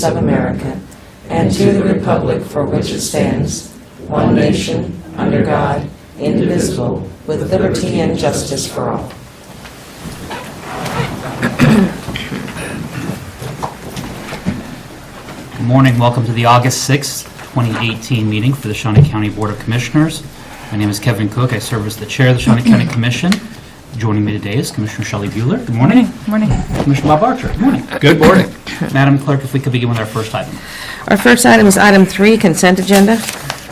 of America, and to the republic for which it stands, one nation, under God, indivisible, with liberty and justice for all. Good morning. Welcome to the August 6th, 2018 meeting for the Shawnee County Board of Commissioners. My name is Kevin Cook. I serve as the chair of the Shawnee County Commission. Joining me today is Commissioner Shelley Bueller. Good morning. Good morning. Commissioner Bob Archer. Good morning. Good morning. Madam Clerk, if we could begin with our first item. Our first item is item 3, consent agenda.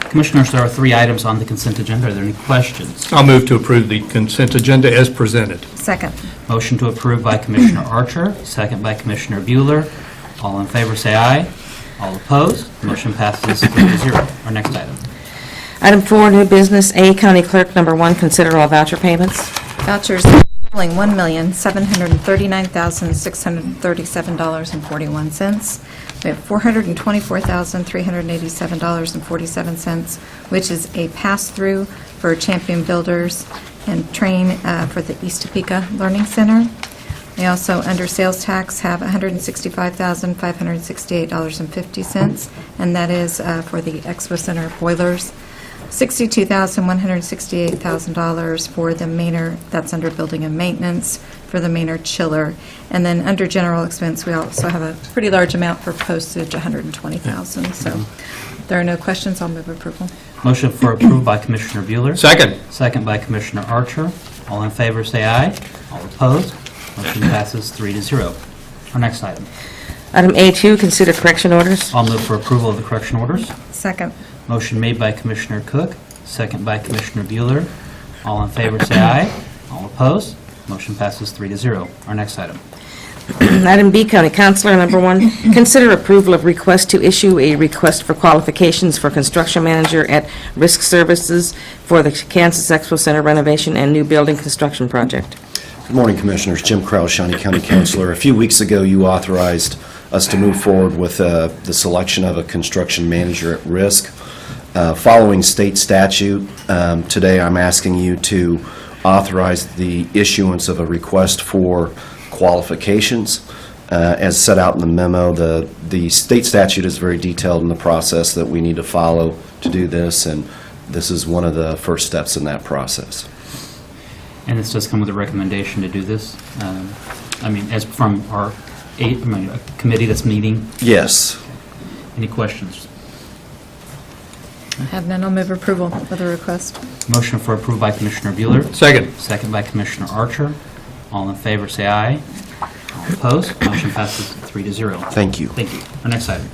Commissioners, there are 3 items on the consent agenda. Are there any questions? I'll move to approve the consent agenda as presented. Second. Motion to approve by Commissioner Archer, second by Commissioner Bueller. All in favor say aye. All opposed? Motion passes 3-0. Our next item. Item 4, new business. A, County Clerk, number 1, consider all voucher payments. Vouchers totaling $1,739,637.41. We have $424,387.47, which is a pass-through for Champion Builders and Train for the East Topeka Learning Center. We also, under sales tax, have $165,568.50, and that is for the Expo Center boilers. $62,168,000 for the Maynard, that's under building and maintenance, for the Maynard chiller. And then under general expense, we also have a pretty large amount for postage, $120,000. So if there are no questions, I'll move approval. Motion for approval by Commissioner Bueller. Second. Second by Commissioner Archer. All in favor say aye. All opposed? Motion passes 3-0. Our next item. Item A2, consider correction orders. I'll move for approval of the correction orders. Second. Motion made by Commissioner Cook, second by Commissioner Bueller. All in favor say aye. All opposed? Motion passes 3-0. Our next item. Item B, County Councilor, number 1, consider approval of request to issue a request for qualifications for construction manager at Risk Services for the Kansas Expo Center renovation and new building construction project. Good morning, Commissioners. Jim Krause, Shawnee County Councilor. A few weeks ago, you authorized us to move forward with the selection of a construction manager at risk. Following state statute, today I'm asking you to authorize the issuance of a request for qualifications. As set out in the memo, the state statute is very detailed in the process that we need to follow to do this, and this is one of the first steps in that process. And this does come with a recommendation to do this. As from our committee that's meeting. Yes. Any questions? Have none, I'll move approval of the request. Motion for approval by Commissioner Bueller. Second. Second by Commissioner Archer. All in favor say aye. All opposed? Motion passes 3-0. Thank you. Thank you. Our next item.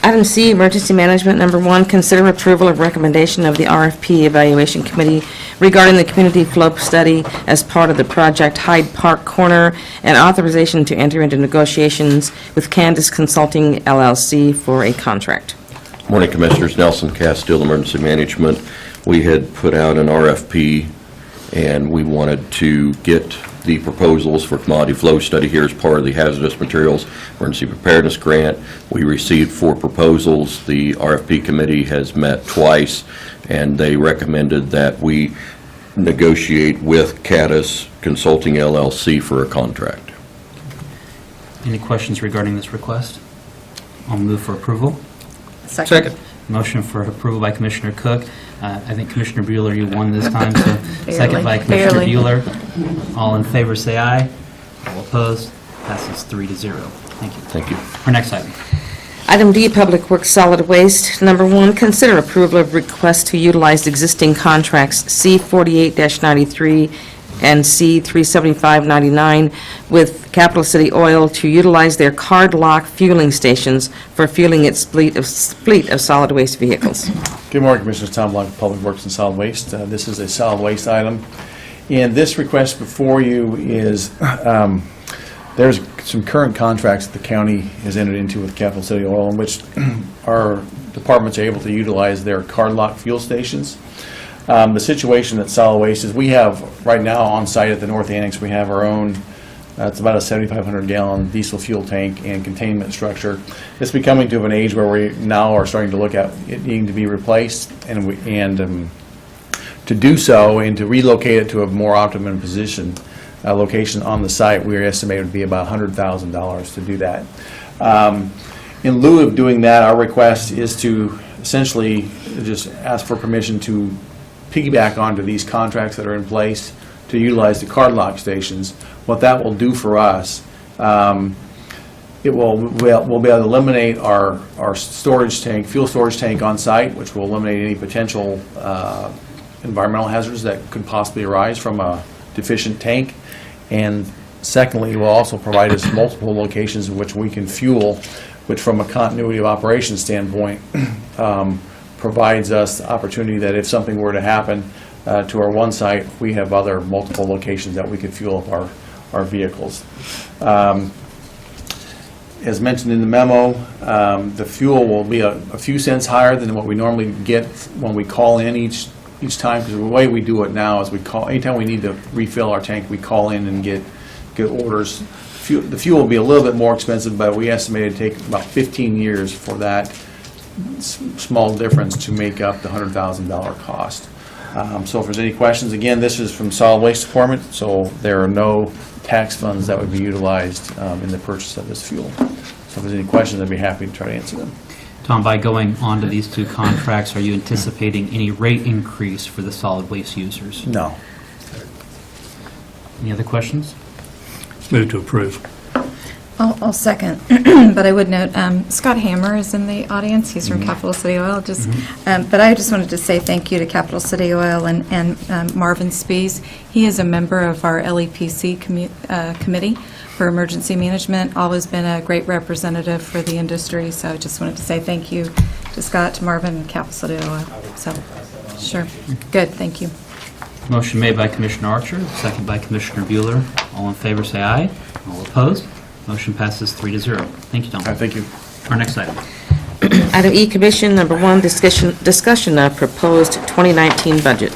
Item C, Emergency Management, number 1, consider approval of recommendation of the RFP Evaluation Committee regarding the community flow study as part of the project Hyde Park Corner, and authorization to enter into negotiations with Candace Consulting, LLC for a contract. Morning, Commissioners. Nelson Castile, Emergency Management. We had put out an RFP, and we wanted to get the proposals for commodity flow study here as part of the Hazardous Materials Emergency Preparedness Grant. We received 4 proposals. The RFP committee has met twice, and they recommended that we negotiate with Candace Consulting, LLC for a contract. Any questions regarding this request? I'll move for approval. Second. Motion for approval by Commissioner Cook. I think Commissioner Bueller, you won this time, so second by Commissioner Barely. Bueller. All in favor say aye. All opposed? Passes 3-0. Thank you. Thank you. Our next item. Item D, Public Works Solid Waste, number 1, consider approval of request to utilize existing contracts C-48-93 and C-375-99 with Capital City Oil to utilize their card lock fueling stations for fueling its fleet of solid waste vehicles. Good morning, Commissioners. Tom Blank, Public Works and Solid Waste. This is a solid waste item. And this request before you is, there's some current contracts that the county has entered into with Capital City Oil in which our departments are able to utilize their card lock fuel stations. The situation at solid waste is we have, right now on site at the North Annex, we have our own, it's about a 7,500 gallon diesel fuel tank and containment structure. It's becoming to an age where we now are starting to look at it needing to be replaced, and to do so and to relocate it to a more optimum position, location on the site, we estimate it would be about $100,000 to do that. In lieu of doing that, our request is to essentially just ask for permission to piggyback onto these contracts that are in place to utilize the card lock stations. What that will do for us, we'll be able to eliminate our storage tank, fuel storage tank on site, which will eliminate any potential environmental hazards that could possibly arise from a deficient tank. And secondly, it will also provide us multiple locations in which we can fuel, which from a continuity of operations standpoint provides us the opportunity that if something were to happen to our one site, we have other multiple locations that we could fuel up our vehicles. As mentioned in the memo, the fuel will be a few cents higher than what we normally get when we call in each time, because the way we do it now is anytime we need to refill our tank, we call in and get orders. The fuel will be a little bit more expensive, but we estimate it'd take about 15 years for that small difference to make up the $100,000 cost. So if there's any questions, again, this is from Solid Waste Department, so there are no tax funds that would be utilized in the purchase of this fuel. So if there's any questions, I'd be happy to try to answer them. Tom, by going on to these two contracts, are you anticipating any rate increase for the solid waste users? No. Any other questions? Move to approve. I'll second, but I would note, Scott Hammer is in the audience. He's from Capital City Oil. But I just wanted to say thank you to Capital City Oil and Marvin Spees. He is a member of our LEPC committee for emergency management. Always been a great representative for the industry. So I just wanted to say thank you to Scott, to Marvin, and Capital City Oil. So, sure, good. Thank you. Motion made by Commissioner Archer, second by Commissioner Bueller. All in favor, say aye. All opposed? Motion passes 3-0. Thank you, Tom. Thank you. Our next item. Item E, Commission, number 1, discussion of proposed 2019 budget.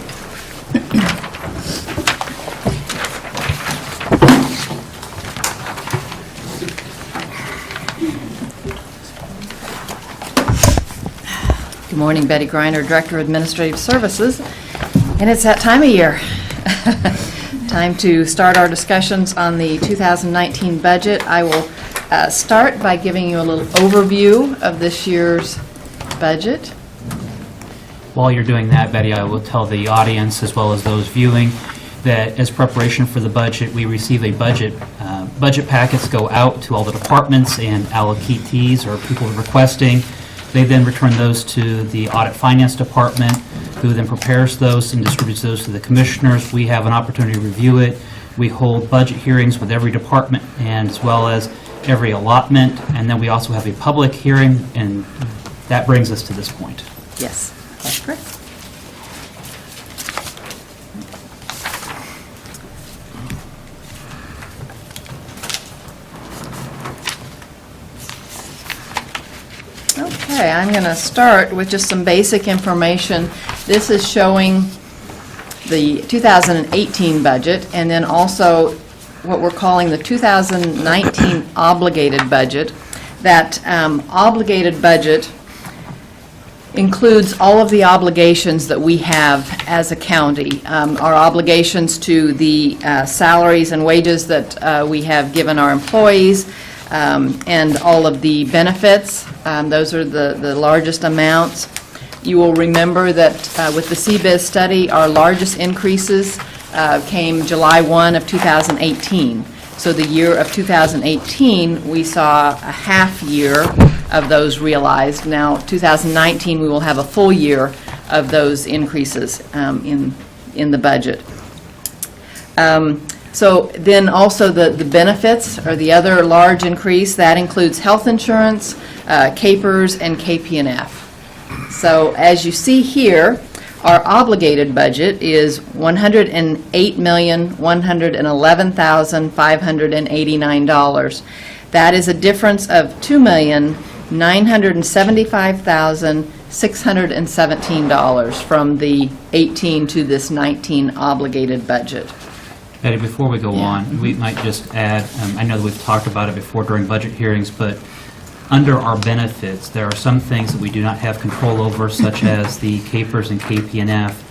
Good morning, Betty Griner, Director of Administrative Services, and it's that time of year. Time to start our discussions on the 2019 budget. I will start by giving you a little overview of this year's budget. While you're doing that, Betty, I will tell the audience, as well as those viewing, that as preparation for the budget, we receive a budget. Budget packets go out to all the departments and allocatees or people requesting. They then return those to the Audit Finance Department, who then prepares those and distributes those to the commissioners. We have an opportunity to review it. We hold budget hearings with every department and as well as every allotment, and then we also have a public hearing, and that brings us to this point. Yes, that's correct. Okay, I'm going to start with just some basic information. This is showing the 2018 budget, and then also what we're calling the 2019 obligated budget. That obligated budget includes all of the obligations that we have as a county. Our obligations to the salaries and wages that we have given our employees, and all of the benefits. Those are the largest amounts. You will remember that with the CBIZ study, our largest increases came July 1 of 2018. So the year of 2018, we saw a half year of those realized. Now, 2019, we will have a full year of those increases in the budget. So then also the benefits are the other large increase. That includes health insurance, CAPERS, and KP&F. So as you see here, our obligated budget is $108,111,589. That is a difference of $2,975,617 from the 18 to this 19 obligated budget. Betty, before we go on, we might just add, I know that we've talked about it before during budget hearings, but under our benefits, there are some things that we do not have control over, such as the CAPERS and KP&F,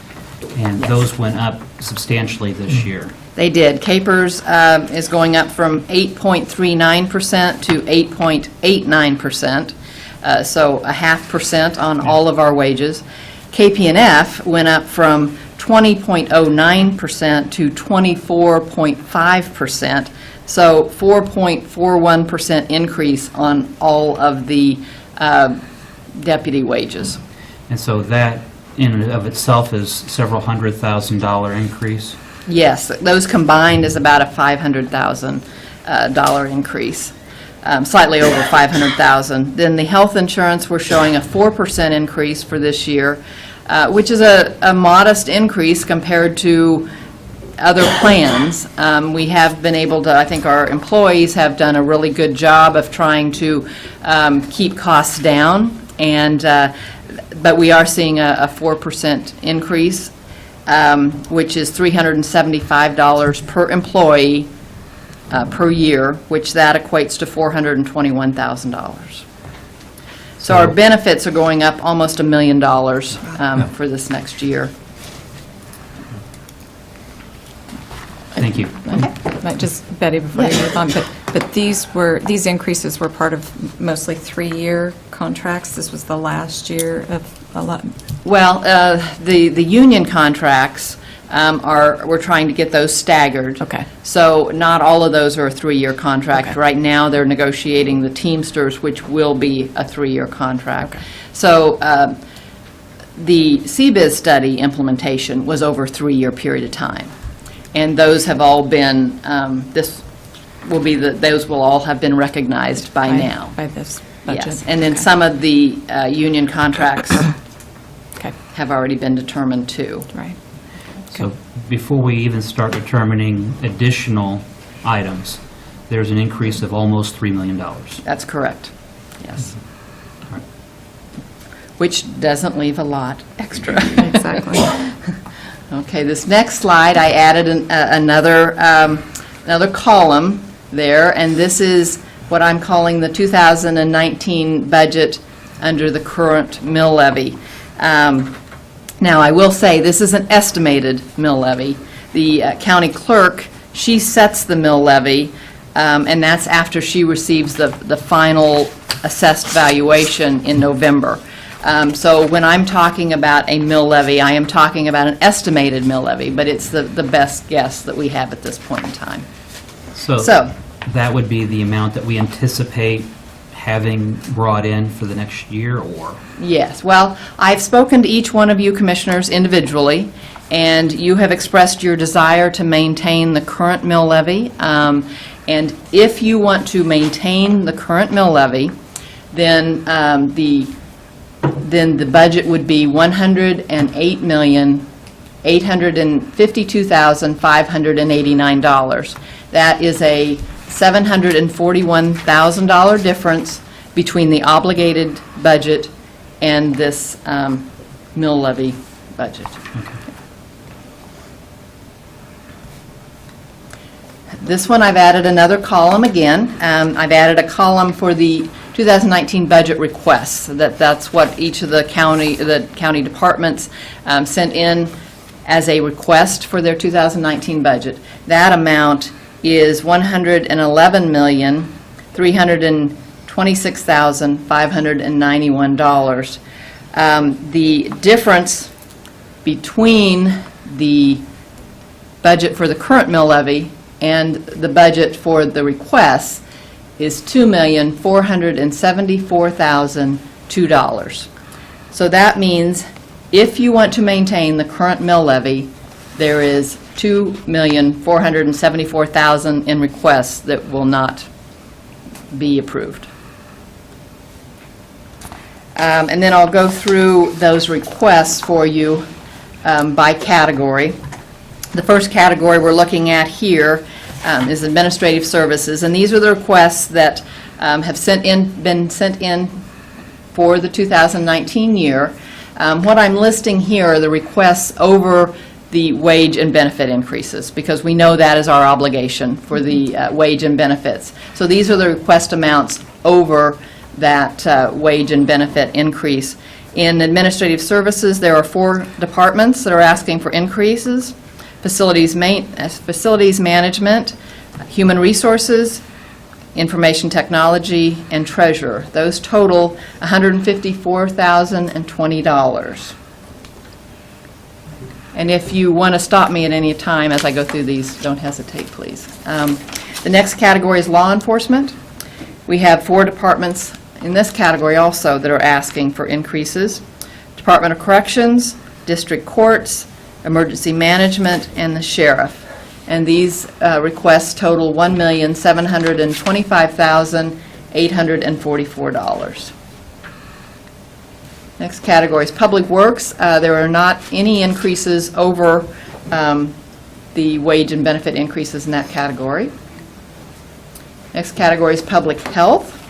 and those went up substantially this year. They did. CAPERS is going up from 8.39% to 8.89%. so 0.5% on all of our wages. KP&F went up from 20.09% to 24.5%, so 4.41% increase on all of the deputy wages. And so that, in and of itself, is several $100,000 increase. Yes, those combined is about a $500,000 increase, slightly over $500,000. Then the health insurance, we're showing a 4% increase for this year, which is a modest increase compared to other plans. We have been able to, I think our employees have done a really good job of trying to keep costs down, but we are seeing a 4% increase, which is $375 per employee per year, which that equates to $421,000. So our benefits are going up almost $1 million for this next year. Thank you. Just, Betty, before you move on, but these increases were part of mostly 3-year contracts? This was the last year of a lot? Well, the union contracts we're trying to get those staggered. Okay. So not all of those are a 3-year contract. Okay. Right now, they're negotiating the Teamsters, which will be a 3-year contract. Okay. So the CBIZ study implementation was over a 3-year period of time. And those have all been, those will all have been recognized by now. By this budget? Yes, and then Okay. some of the union contracts Okay, have already been determined too. right. So before we even start determining additional items, there's an increase of almost $3 million. That's correct, yes. All right. Which doesn't leave a lot extra. Exactly. Okay, this next slide, I added another column there, and this is what I'm calling the 2019 budget under the current mill levy. Now, I will say, this is an estimated mill levy. The county clerk, she sets the mill levy, and that's after she receives the final assessed valuation in November. So when I'm talking about a mill levy, I am talking about an estimated mill levy, but it's the best guess that we have at this point in time. So that would be the amount that we anticipate having brought in for the next year, or? Yes, well, I've spoken to each one of you commissioners individually, and you have expressed your desire to maintain the current mill levy. And if you want to maintain the current mill levy, then the budget would be $108,852,589. That is a $741,000 difference between the obligated budget and this mill levy budget. This one, I've added another column again. I've added a column for the 2019 budget requests. That's what each of the county departments sent in as a request for their 2019 budget. That amount is $111,326,591. The difference between the budget for the current mill levy and the budget for the requests is $2,474,002. So that means if you want to maintain the current mill levy, there is $2,474,000 in requests that will not be approved. And then I'll go through those requests for you by category. The first category we're looking at here is administrative services, and these are the requests that have been sent in for the 2019 year. What I'm listing here are the requests over the wage and benefit increases, because we know that is our obligation for the wage and benefits. So these are the request amounts over that wage and benefit increase. In administrative services, there are 4 departments that are asking for increases: facilities management, human resources, information technology, and treasurer. Those total $154,020. And if you want to stop me at any time as I go through these, don't hesitate, please. The next category is law enforcement. We have 4 departments in this category also that are asking for increases. Department of Corrections, District Courts, Emergency Management, and the Sheriff. And these requests total $1,725,844. Next category is Public Works. There are not any increases over the wage and benefit increases in that category. Next category is Public Health.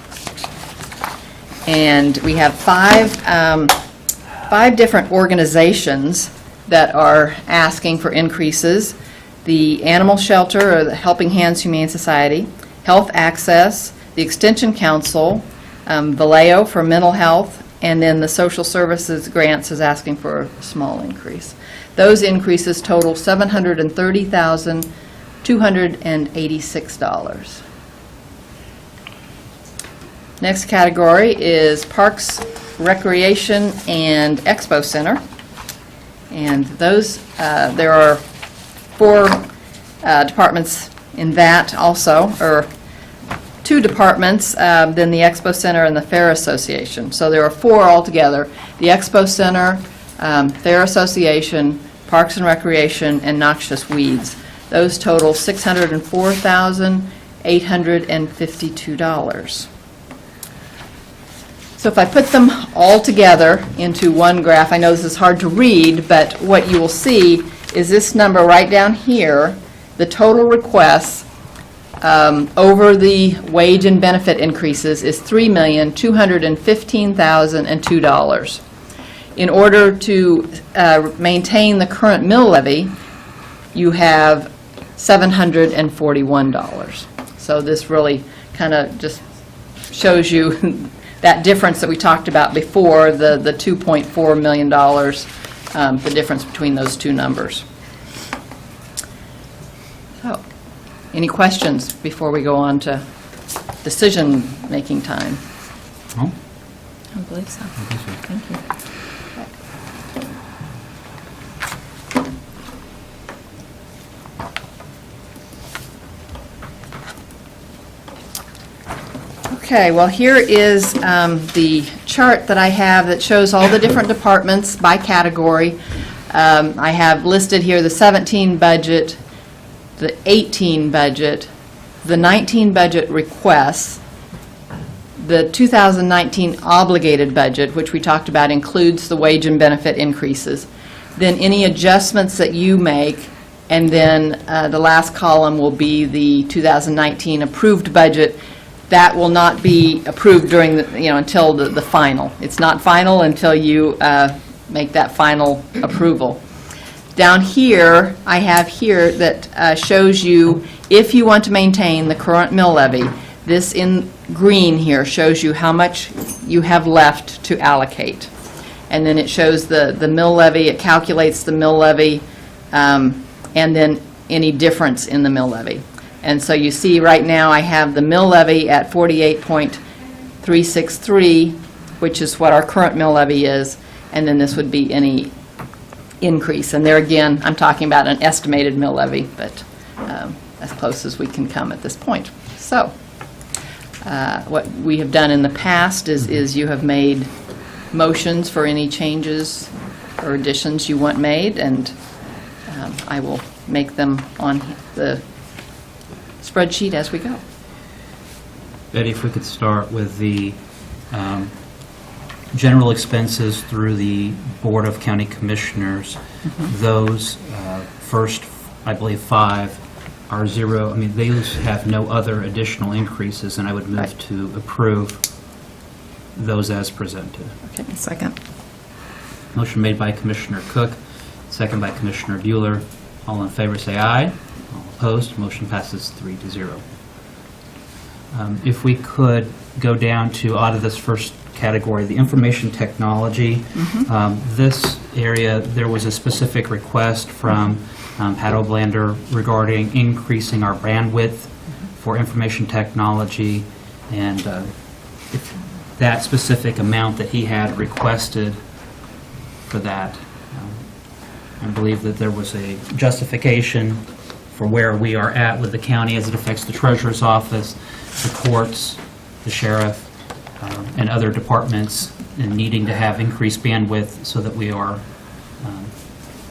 And we have 5 different organizations that are asking for increases. The Animal Shelter, or the Helping Hands Humane Society, Health Access, the Extension Council, Vallejo for mental health, and then the Social Services Grants is asking for a small increase. Those increases total $730,286. Next category is Parks, Recreation, and Expo Center. And those, there are 4 departments in that also, or 2 departments, then the Expo Center and the Fair Association. So there are 4 altogether: the Expo Center, Fair Association, Parks and Recreation, and Noxious Weeds. Those total $604,852. So if I put them all together into one graph, I know this is hard to read, but what you will see is this number right down here, the total requests over the wage and benefit increases is $3,215,002. In order to maintain the current mill levy, you have $741. So this really kind of just shows you that difference that we talked about before, the $2.4 million, the difference between those 2 numbers. So, any questions before we go on to decision-making time? No? I believe so. Thank you. Okay, well, here is the chart that I have that shows all the different departments by category. I have listed here the 17 budget, the 18 budget, the 19 budget requests, the 2019 obligated budget, which we talked about includes the wage and benefit increases, then any adjustments that you make, and then the last column will be the 2019 approved budget. That will not be approved during the, until the final. It's not final until you make that final approval. Down here, I have here that shows you if you want to maintain the current mill levy. This in green here shows you how much you have left to allocate. And then it shows the mill levy, it calculates the mill levy, and then any difference in the mill levy. And so you see right now I have the mill levy at 48.363, which is what our current mill levy is, and then this would be any increase. And there again, I'm talking about an estimated mill levy, but as close as we can come at this point. So what we have done in the past is you have made motions for any changes or additions you want made, and I will make them on the spreadsheet as we go. Betty, if we could start with the general expenses through the Board of County Commissioners. Those first, I believe, 5 are zero. I mean, those have no other additional increases, and I would move to approve those as presented. Okay, second. Motion made by Commissioner Cook, second by Commissioner Bueller. All in favor say aye. All opposed, motion passes 3-0. If we could go down to, out of this first category, the information technology. This area, there was a specific request from Pat Oblander regarding increasing our bandwidth for information technology, and if that specific amount that he had requested for that, I believe that there was a justification for where we are at with the county as it affects the treasurer's office, the courts, the sheriff, and other departments, and needing to have increased bandwidth so that we are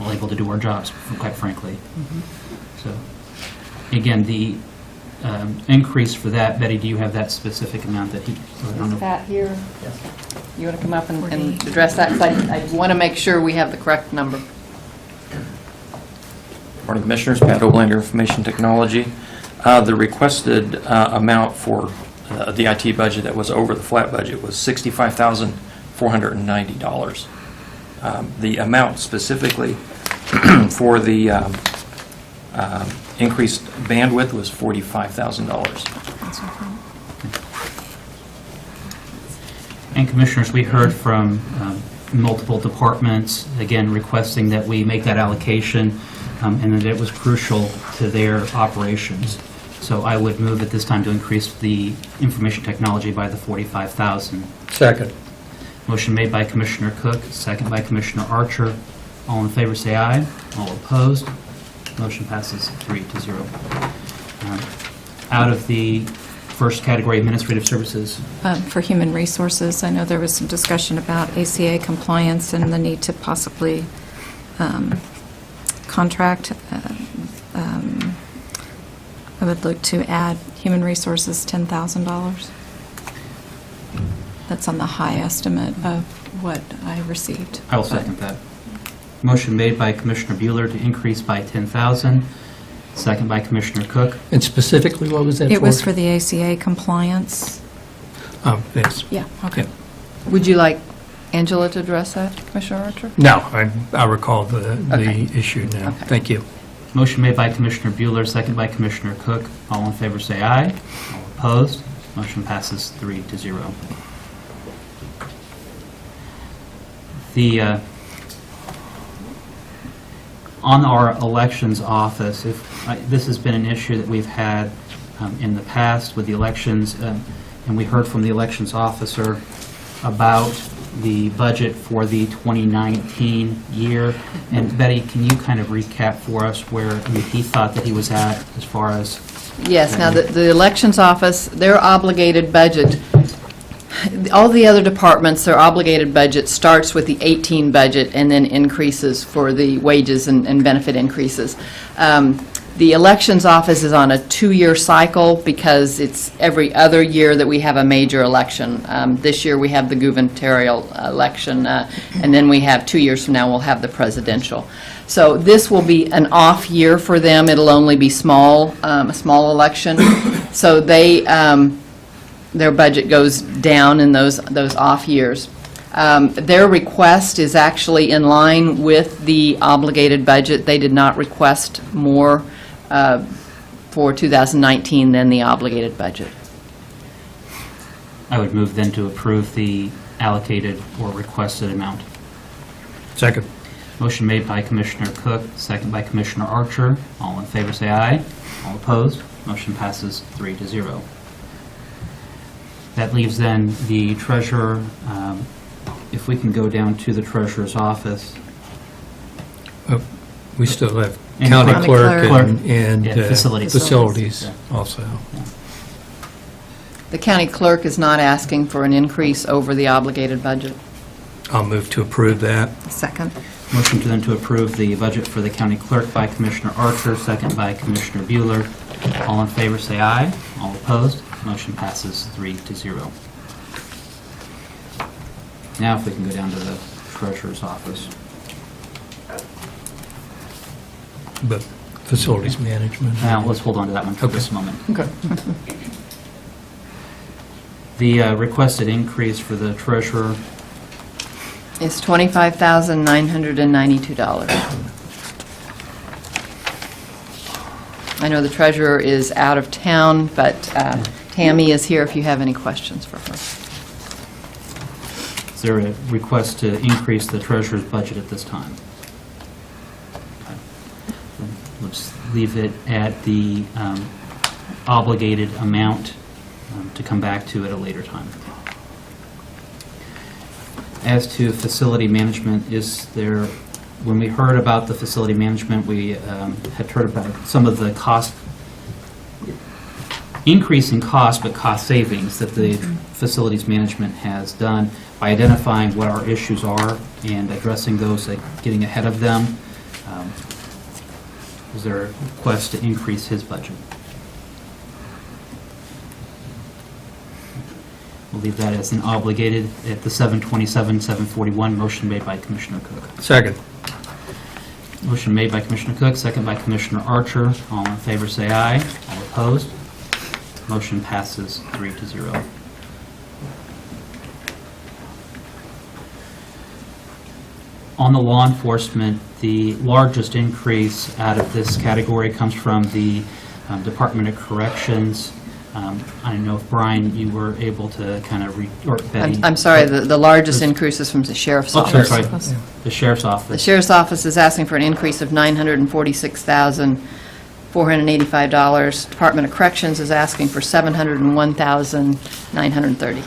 well able to do our jobs, quite frankly. So, again, the increase for that, Betty, do you have that specific amount that he? I don't know. Is that here? You want to come up and address that? 'Cause I want to make sure we have the correct number. Morning, Commissioners. Pat Oblander, Information Technology. The requested amount for the IT budget that was over the flat budget was $65,490. The amount specifically for the increased bandwidth was $45,000. And Commissioners, we heard from multiple departments, again, requesting that we make that allocation, and that it was crucial to their operations. So I would move at this time to increase the information technology by the $45,000. Second. Motion made by Commissioner Cook, second by Commissioner Archer. All in favor say aye. All opposed, motion passes 3-0. Out of the first category, administrative services, For human resources, I know there was some discussion about ACA compliance and the need to possibly contract. I would look to add human resources $10,000. That's on the high estimate of what I received. I will second that. Motion made by Commissioner Bueller to increase by $10,000, second by Commissioner Cook. And specifically, what was that for? It was for the ACA compliance. Oh, yes. Yeah, Okay. Would you like Angela to address that, Commissioner Archer? No, I recall the Okay. issue now. Okay. Thank you. Motion made by Commissioner Bueller, second by Commissioner Cook. All in favor say aye. All opposed, motion passes 3-0. The, on our elections office, this has been an issue that we've had in the past with the elections, and we heard from the elections officer about the budget for the 2019 year. And Betty, can you kind of recap for us where he thought that he was at as far as? Yes, now, the elections office, their obligated budget, all the other departments, their obligated budget starts with the 18 budget and then increases for the wages and benefit increases. The elections office is on a 2-year cycle because it's every other year that we have a major election. This year we have the gubernatorial election, and then we have 2 years from now we'll have the presidential. So this will be an off year for them. It'll only be a small election. So they their budget goes down in those off years. Their request is actually in line with the obligated budget. They did not request more for 2019 than the obligated budget. I would move then to approve the allocated or requested amount. Second. Motion made by Commissioner Cook, second by Commissioner Archer. All in favor say aye. All opposed, motion passes 3-0. That leaves then the treasurer, if we can go down to the treasurer's office. We still have And county county clerk clerk. and Yeah, facilities. facilities Yeah. also. The county clerk is not asking for an increase over the obligated budget. I'll move to approve that. Second. Motion to then to approve the budget for the county clerk by Commissioner Archer, second by Commissioner Bueller. All in favor say aye. All opposed, motion passes 3-0. Now if we can go down to the treasurer's office. But facilities management. Now, let's hold on to that one for Okay. just a moment. Okay. The requested increase for the treasurer, It's $25,992. I know the treasurer is out of town, but Tammy is here if you have any questions for her. is there a request to increase the treasurer's budget at this time? Let's leave it at the obligated amount to come back to at a later time. As to facility management, when we heard about the facility management, we had heard about some of the cost, increase in cost, but cost savings that the facilities management has done by identifying what our issues are and addressing those, getting ahead of them. Is there a request to increase his budget? We'll leave that as an obligated at the 727, 741. Motion made by Commissioner Cook. Second. Motion made by Commissioner Cook, second by Commissioner Archer. All in favor say aye. All opposed? Motion passes 3-0. On the law enforcement, the largest increase out of this category comes from the Department of Corrections. I don't know if, Brian, you were able to kind of or Betty. I'm sorry, the largest increase is from the sheriff's Oh, office. sorry, the Sheriff's The Office. sheriff's office is asking for an increase of $946,485. Department of Corrections is asking for $701,930.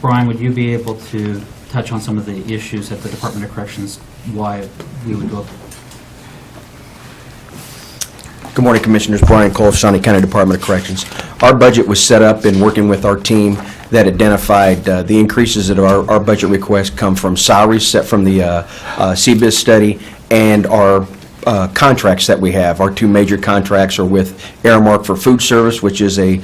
Brian, would you be able to touch on some of the issues at the Department of Corrections, why we would go? Good morning, Commissioners. Brian Cole, Shawnee County Department of Corrections. Our budget was set up in working with our team that identified the increases that our budget requests come from salaries set from the CBIZ study and our contracts that we have. Our two major contracts are with Aramark for food service, which is a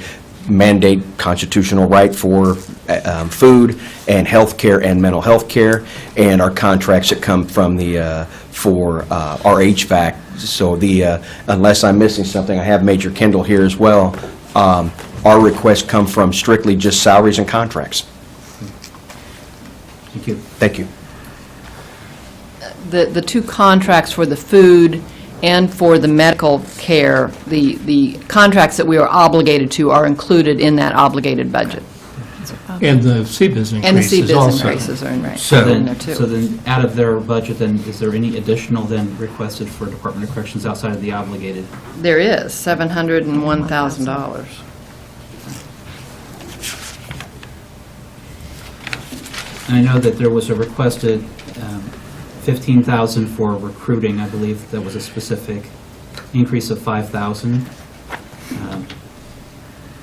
mandate constitutional right for food and health care and mental health care, and our contracts that come from the for our HVAC. So unless I'm missing something, I have Major Kendall here as well. Our requests come from strictly just salaries and contracts. Thank you. Thank you. The two contracts for the food and for the medical care, the contracts that we are obligated to are included in that obligated budget. And the CBIZ And the increase is CBIZ also. increases are in right. So- in there too. So then, out of their budget, then, is there any additional then requested for Department of Corrections outside of the obligated? There is, $701,000. And I know that there was a requested $15,000 for recruiting. I believe that was a specific increase of $5,000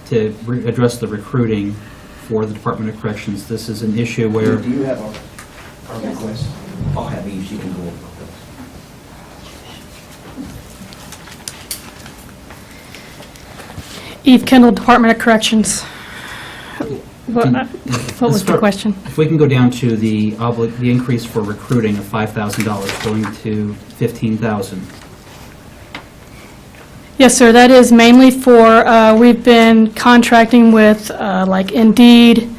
to address the recruiting for the Department of Corrections. This is an issue where, Do you have our request? I'll have these, you can go over them. Eve Kendall, Department of Corrections. What was the question? if we can go down to the increase for recruiting of $5,000 going to $15,000. Yes, sir, that is mainly for, we've been contracting with, like Indeed,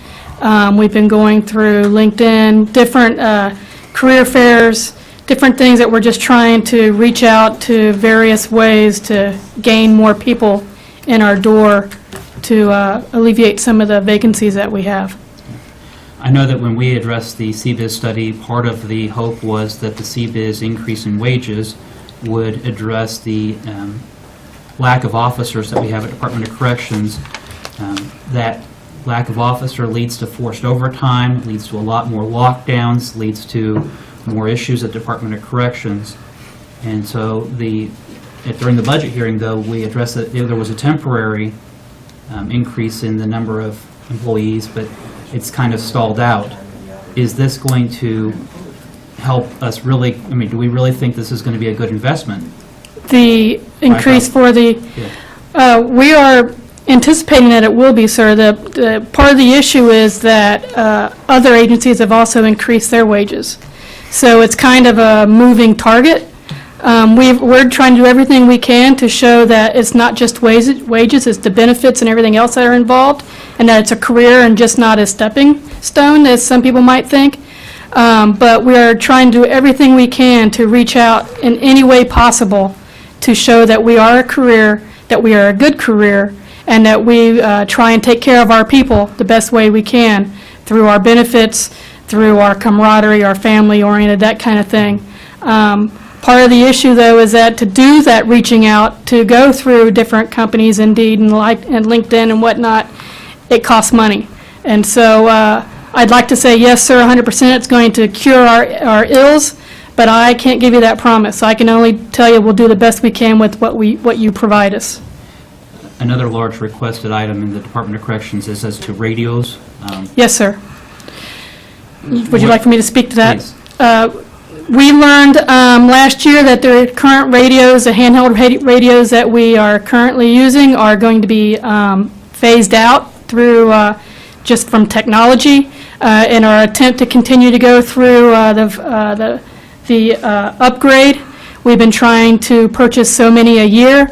we've been going through LinkedIn, different career fairs, different things that we're just trying to reach out to various ways to gain more people in our door to alleviate some of the vacancies that we have. I know that when we addressed the CBIZ study, part of the hope was that the CBIZ increase in wages would address the lack of officers that we have at Department of Corrections. That lack of officer leads to forced overtime, leads to a lot more lockdowns, leads to more issues at Department of Corrections. And so during the budget hearing, though, we addressed that there was a temporary increase in the number of employees, but it's kind of stalled out. Is this going to help us really, I mean, do we really think this is going to be a good investment? The increase for the, we are anticipating that it will be, sir. The part of the issue is that other agencies have also increased their wages. So it's kind of a moving target. We're trying to do everything we can to show that it's not just wages, it's the benefits and everything else that are involved, and that it's a career and just not a stepping stone, as some people might think. But we are trying to do everything we can to reach out in any way possible to show that we are a career, that we are a good career, and that we try and take care of our people the best way we can through our benefits, through our camaraderie, our family-oriented, that kind of thing. Part of the issue, though, is that to do that reaching out, to go through different companies, Indeed and LinkedIn and whatnot, it costs money. And so I'd like to say, yes, sir, 100% it's going to cure our ills, but I can't give you that promise. I can only tell you we'll do the best we can with what you provide us. Another large requested item in the Department of Corrections is as to radios. Yes, sir. Would you like for me to speak to that? Please. We learned last year that the current radios, the handheld radios that we are currently using are going to be phased out through, just from technology. In our attempt to continue to go through the upgrade, we've been trying to purchase so many a year.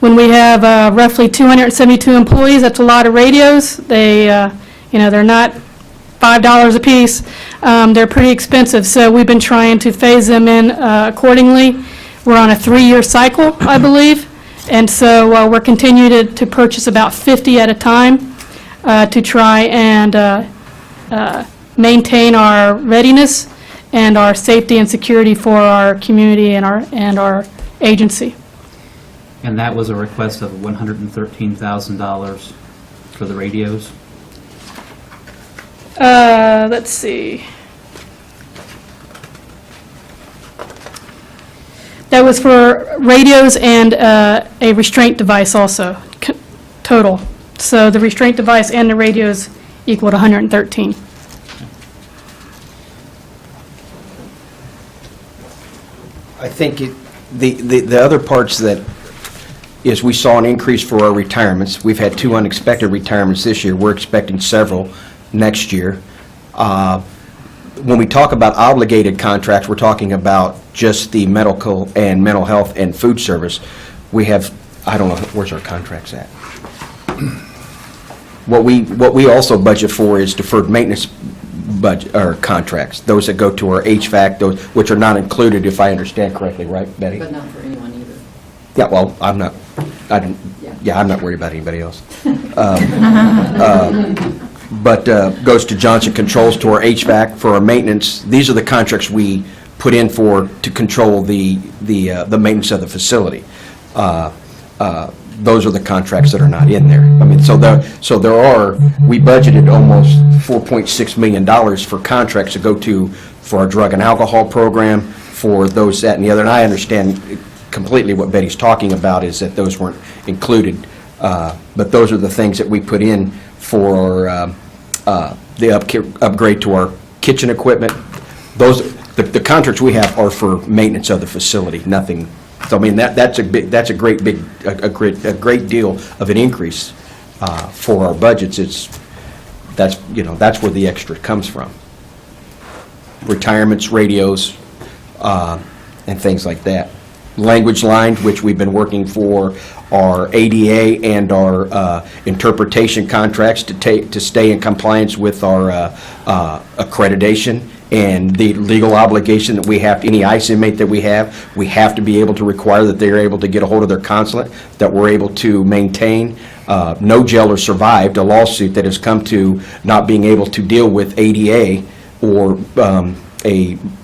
When we have roughly 272 employees, that's a lot of radios. They, they're not $5 a piece. They're pretty expensive, so we've been trying to phase them in accordingly. We're on a 3-year cycle, I believe, and so we're continuing to purchase about 50 at a time to try and maintain our readiness and our safety and security for our community and our agency. And that was a request of $113,000 for the radios. Let's see. That was for radios and a restraint device also, total. So the restraint device and the radios equaled 113. I think the other parts that is we saw an increase for our retirements. We've had 2 unexpected retirements this year. We're expecting several next year. When we talk about obligated contracts, we're talking about just the medical and mental health and food service. We have, I don't know, where's our contracts at? What we also budget for is deferred maintenance budget, or contracts, those that go to our HVAC, those which are not included, if I understand correctly, right, Betty? But not for anyone either. Yeah, well, I'm not worried about anybody else. But goes to Johnson Controls, to our HVAC, for our maintenance. These are the contracts we put in for to control the maintenance of the facility. Those are the contracts that are not in there. I mean, we budgeted almost $4.6 million for contracts to go to for our drug and alcohol program, for those, that, and the other. And I understand completely what Betty's talking about, is that those weren't included. But those are the things that we put in for the upgrade to our kitchen equipment. The contracts we have are for maintenance of the facility, nothing. So I mean, that's a great deal of an increase for our budgets. That's where the extra comes from. Retirements, radios, and things like that. Language line, which we've been working for our ADA and our interpretation contracts to stay in compliance with our accreditation and the legal obligation that we have, any ICE inmate that we have to be able to require that they're able to get a hold of their consulate, that we're able to maintain. No jailer survived a lawsuit that has come to not being able to deal with ADA or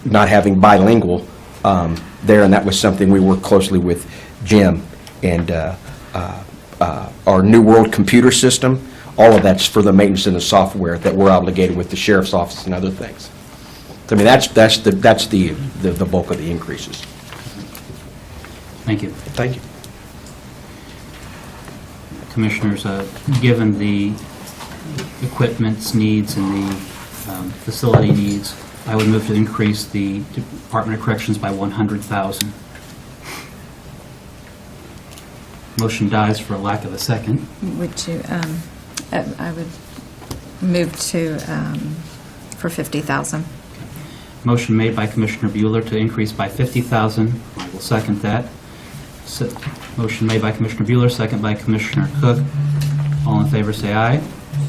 not having bilingual there, and that was something we worked closely with Jim and our New World computer system. All of that's for the maintenance and the software that we're obligated with the sheriff's office and other things. So, I mean, that's the bulk of the increases. Thank you. Thank you. Commissioners, given the equipment's needs and the facility needs, I would move to increase the Department of Corrections by $100,000. Motion dies for lack of a second. Would you, I would move to, for 50,000. Motion made by Commissioner Bueller to increase by $50,000. I will second that. Motion made by Commissioner Bueller, second by Commissioner Cook. All in favor say aye.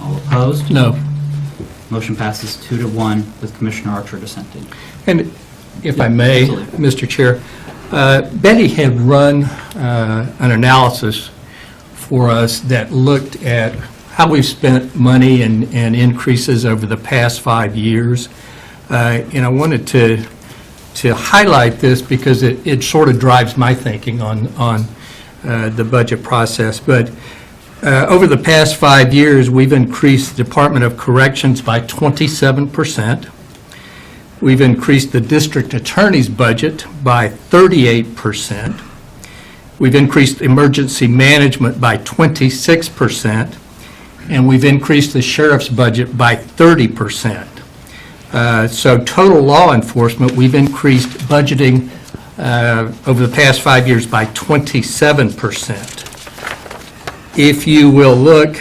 All opposed? No. Motion passes 2-1 with Commissioner Archer dissenting. And if I may, Absolutely. Mr. Chair, Betty had run an analysis for us that looked at how we've spent money and increases over the past 5 years. And I wanted to to highlight this because it sort of drives my thinking on the budget process. But over the past 5 years, we've increased the Department of Corrections by 27%. We've increased the district attorney's budget by 38%. We've increased emergency management by 26%. And we've increased the sheriff's budget by 30%. So total law enforcement, we've increased budgeting over the past 5 years by 27%. If you will look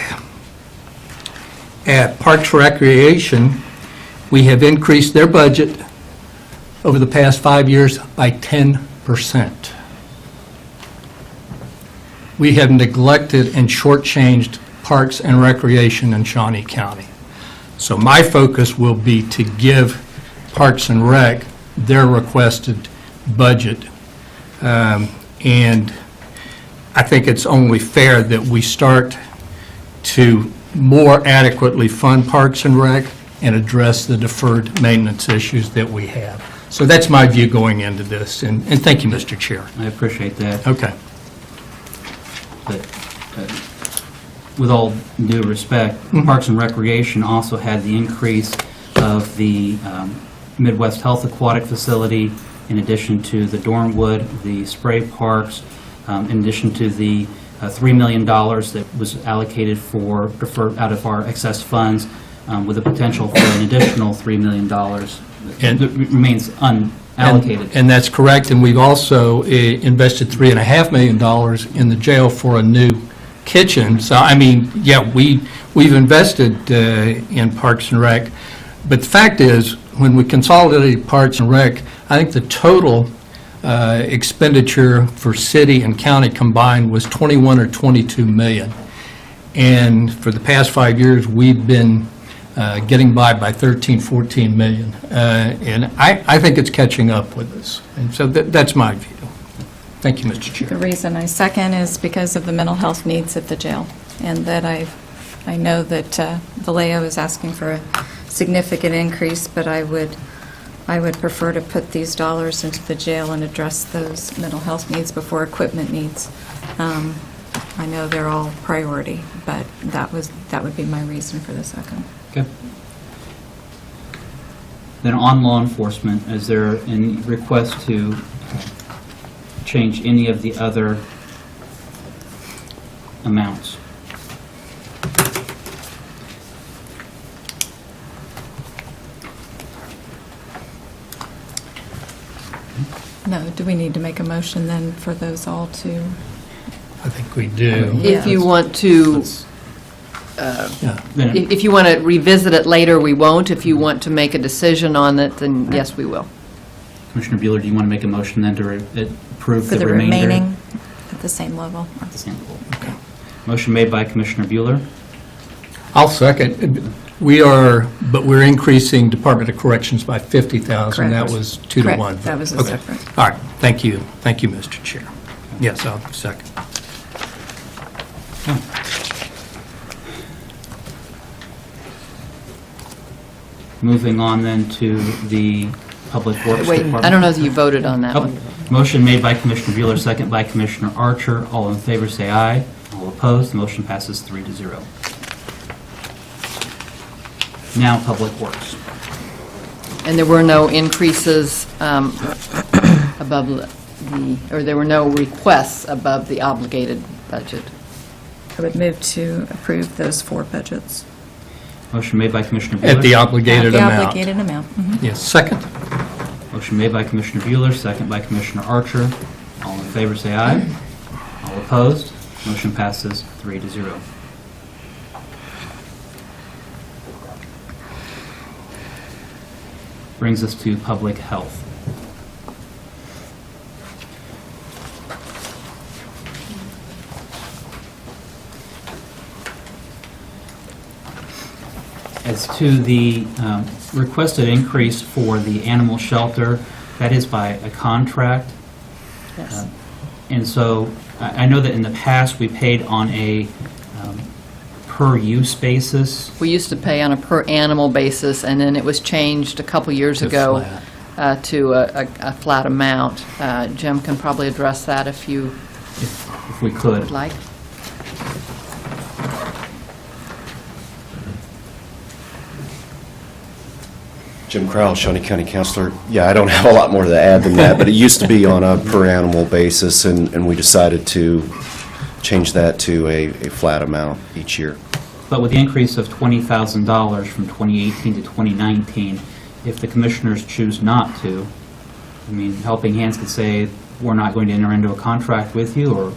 at Parks and Recreation, we have increased their budget over the past 5 years by 10%. We have neglected and shortchanged Parks and Recreation in Shawnee County. So my focus will be to give Parks and Rec their requested budget. And I think it's only fair that we start to more adequately fund Parks and Rec and address the deferred maintenance issues that we have. So that's my view going into this, and thank you, Mr. Chair. I appreciate that. Okay. But with all due respect, Parks and Recreation also had the increase of the Midwest Health Aquatic Facility, in addition to the Dornwood, the spray parks, in addition to the $3 million that was allocated for deferred out of our excess funds, with a potential for an additional $3 million that remains unallocated. And that's correct, and we've also invested $3.5 million in the jail for a new kitchen. So, I mean, yeah, we've invested in Parks and Rec, but the fact is, when we consolidated Parks and Rec, I think the total expenditure for city and county combined was 21 or 22 million. And for the past 5 years, we've been getting by 13, 14 million. And I think it's catching up with us. And so that's my view. Thank you, Mr. Chair. The reason I second is because of the mental health needs at the jail, and that I know that Vallejo is asking for a significant increase, but I would prefer to put these dollars into the jail and address those mental health needs before equipment needs. I know they're all priority, but that would be my reason for the second. Okay. Then on law enforcement, is there any request to change any of the other amounts? No, do we need to make a motion then for those all to? I think we do. If you want to, Yeah. if you want to revisit it later, we won't. If you want to make a decision on it, then yes, we will. Commissioner Bueller, do you want to make a motion then to approve For the the remainder? remaining, at the same level. At the same level. Okay. Motion made by Commissioner Bueller. I'll second. We're increasing Department of Corrections by 50,000. That Correct. was 2 to 1. Correct. That was a Okay. separate. All right. Thank you. Thank you, Mr. Chair. Yes, I'll second. Moving on then to the Public Works Wait, Department. I don't know if you voted on that Oh, one. motion made by Commissioner Bueller, second by Commissioner Archer. All in favor, say aye. All opposed, the motion passes 3-0. Now, Public Works. And there were no increases above the, or there were no requests above the obligated budget. I would move to approve those 4 budgets. Motion made by Commissioner Bueller. At the obligated At amount. the obligated amount. Mhm. Yes, second. Motion made by Commissioner Bueller, second by Commissioner Archer. All in favor, say aye. All opposed, motion passes 3-0. Brings us to Public Health. As to the requested increase for the animal shelter, that is by a contract. Yes. And so I know that in the past, we paid on a per-use basis. We used to pay on a per-animal basis, and then it was changed a couple years To ago flat. to a flat amount. Jim can probably address that if you If we could. would like. Jim Crowell, Shawnee County Counselor. Yeah, I don't have a lot more to add than that, but it used to be on a per animal basis, and we decided to change that to a flat amount each year. But with the increase of $20,000 from 2018 to 2019, if the commissioners choose not to, I mean, Helping Hands could say, we're not going to enter into a contract with you, or,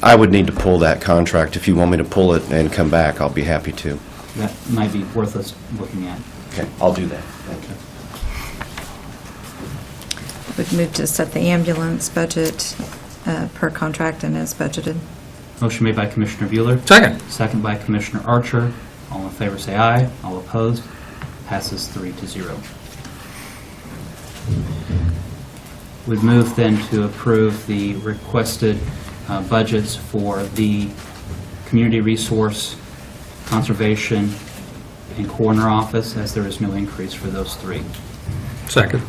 I would need to pull that contract. If you want me to pull it and come back, I'll be happy to. that might be worth us looking at. Okay, I'll do that. Thank you. Would move to set the ambulance budget per contract and as budgeted. Motion made by Commissioner Bueller. Second. Second by Commissioner Archer. All in favor, say aye. All opposed, passes 3-0. Would move then to approve the requested budgets for the Community Resource, Conservation, and Coroner Office, as there is no increase for those three. Second.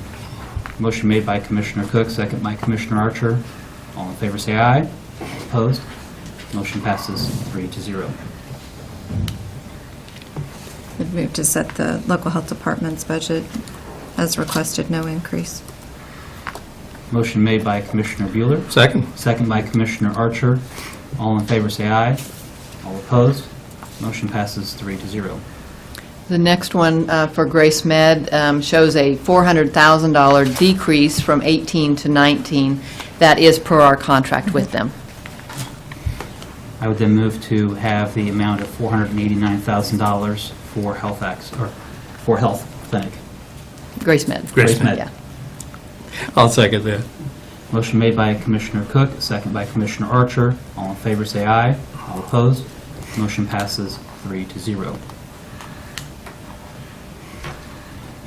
Motion made by Commissioner Cook, second by Commissioner Archer. All in favor, say aye. All opposed, motion passes 3-0. Would move to set the local health department's budget as requested, no increase. Motion made by Commissioner Bueller. Second. Second by Commissioner Archer. All in favor, say aye. All opposed, motion passes 3-0. The next one for Grace Med shows a $400,000 decrease from 18 to 19. That is per our contract with them. I would then move to have the amount of $489,000 for for health clinic. Grace Med. Grace Med. Yeah. I'll second that. Motion made by Commissioner Cook, second by Commissioner Archer. All in favor, say aye. All opposed, motion passes 3-0.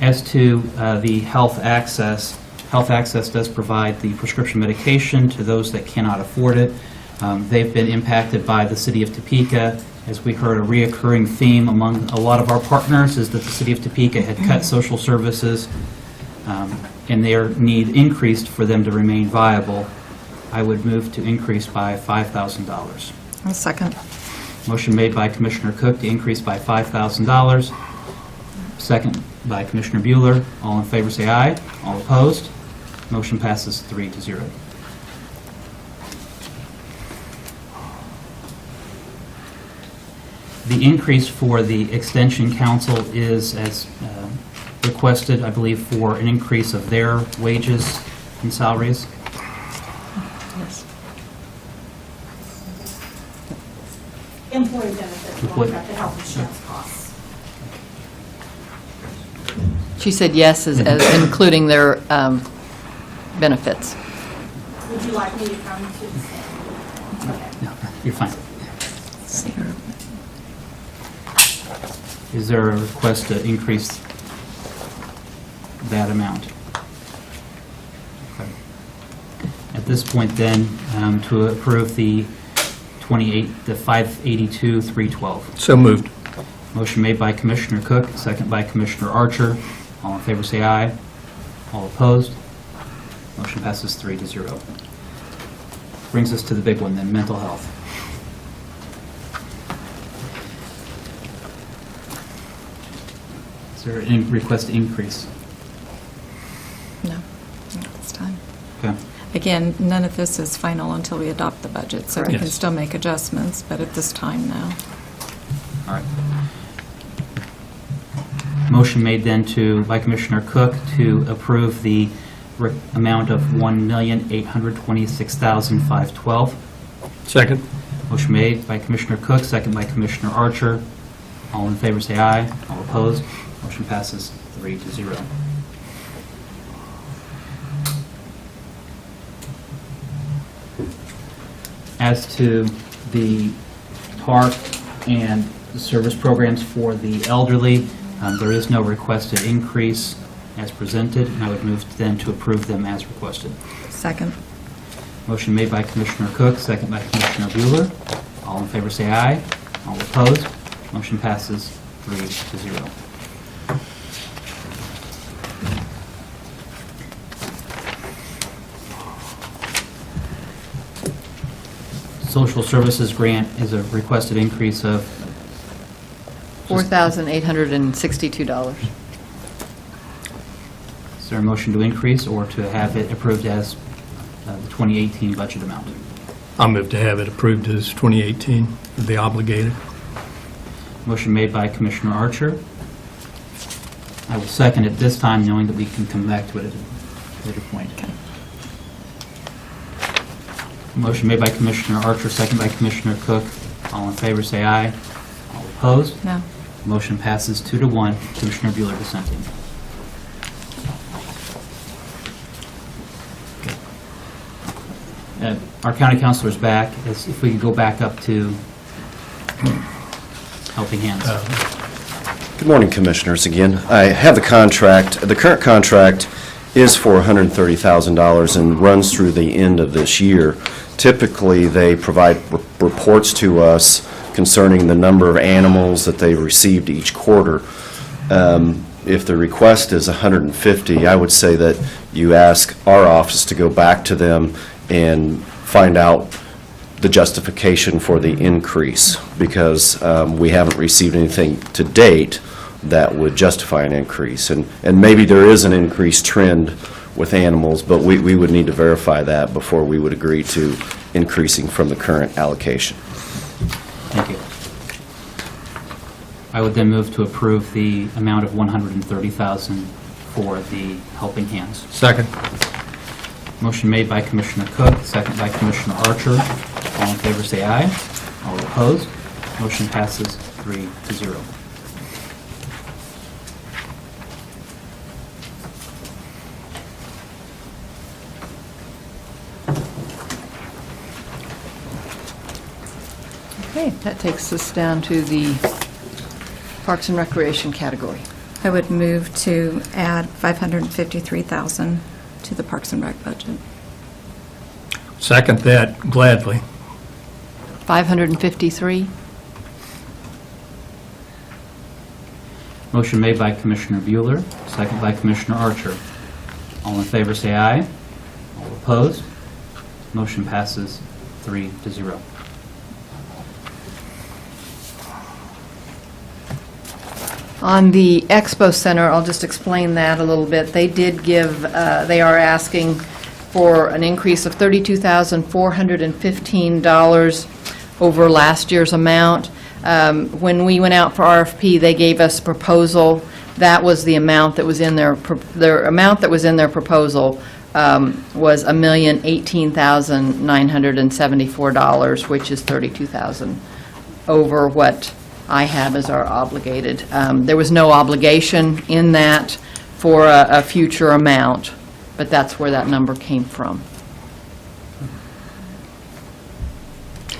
As to the health access does provide the prescription medication to those that cannot afford it. They've been impacted by the city of Topeka. As we heard, a reoccurring theme among a lot of our partners is that the city of Topeka had cut social services, and their need increased for them to remain viable. I would move to increase by $5,000. I'll second. Motion made by Commissioner Cook to increase by $5,000. Second by Commissioner Bueller. All in favor, say aye. All opposed, motion passes 3-0. The increase for the Extension Council is as requested, I believe, for an increase of their wages and salaries. Employee benefits, Employee- along with the health insurance costs. She said yes, as including their benefits. Would you like me to come to the stand? Okay. No, you're fine. Is there a request to increase that amount? Okay. At this point then, to approve the 582,312. So moved. Motion made by Commissioner Cook, second by Commissioner Archer. All in favor, say aye. All opposed? Motion passes 3-0. Brings us to the big one then, mental health. Is there any request to increase? No, not this time. Okay. Again, none of this is final until we adopt the budget, so we Correct. can still make adjustments, but at this time, no. All right. Motion made then by Commissioner Cook to approve the amount of $1,826,512. Second. Motion made by Commissioner Cook, second by Commissioner Archer. All in favor, say aye. All opposed, motion passes 3-0. As to the TARP and the service programs for the elderly, there is no requested increase as presented, and I would move then to approve them as requested. Second. Motion made by Commissioner Cook, second by Commissioner Bueller. All in favor, say aye. All opposed, motion passes 3-0. Social Services Grant is a requested increase of $4,862. Is there a motion to increase or to have it approved as the 2018 budget amount? I'll move to have it approved as 2018, the obligated. Motion made by Commissioner Archer. I will second it this time, knowing that we can come back to it at a later point. Motion made by Commissioner Archer, second by Commissioner Cook. All in favor, say aye. All opposed? No. Motion passes 2-1. Commissioner Bueller dissenting. Our county counselor's back. If we could go back up to Helping Hands. Good morning, Commissioners, again. I have the contract. The current contract is for $130,000 and runs through the end of this year. Typically, they provide reports to us concerning the number of animals that they received each quarter. If the request is 150, I would say that you ask our office to go back to them and find out the justification for the increase, because we haven't received anything to date that would justify an increase. And maybe there is an increased trend with animals, but we would need to verify that before we would agree to increasing from the current allocation. Thank you. I would then move to approve the amount of $130,000 for the Helping Hands. Second. Motion made by Commissioner Cook, second by Commissioner Archer. All in favor, say aye. All opposed? Motion passes 3-0. Okay, that takes us down to the Parks and Recreation category. I would move to add $553,000 to the Parks and Rec budget. Second that gladly. 553. Motion made by Commissioner Bueller, second by Commissioner Archer. All in favor, say aye. All opposed? Motion passes 3-0. On the Expo Center, I'll just explain that a little bit. They did give, they are asking for an increase of $32,415 over last year's amount. When we went out for RFP, they gave us a proposal. That was the amount that was in their amount that was in their proposal was $1,018,974, which is $32,000 over what I have as our obligated. There was no obligation in that for a future amount, but that's where that number came from.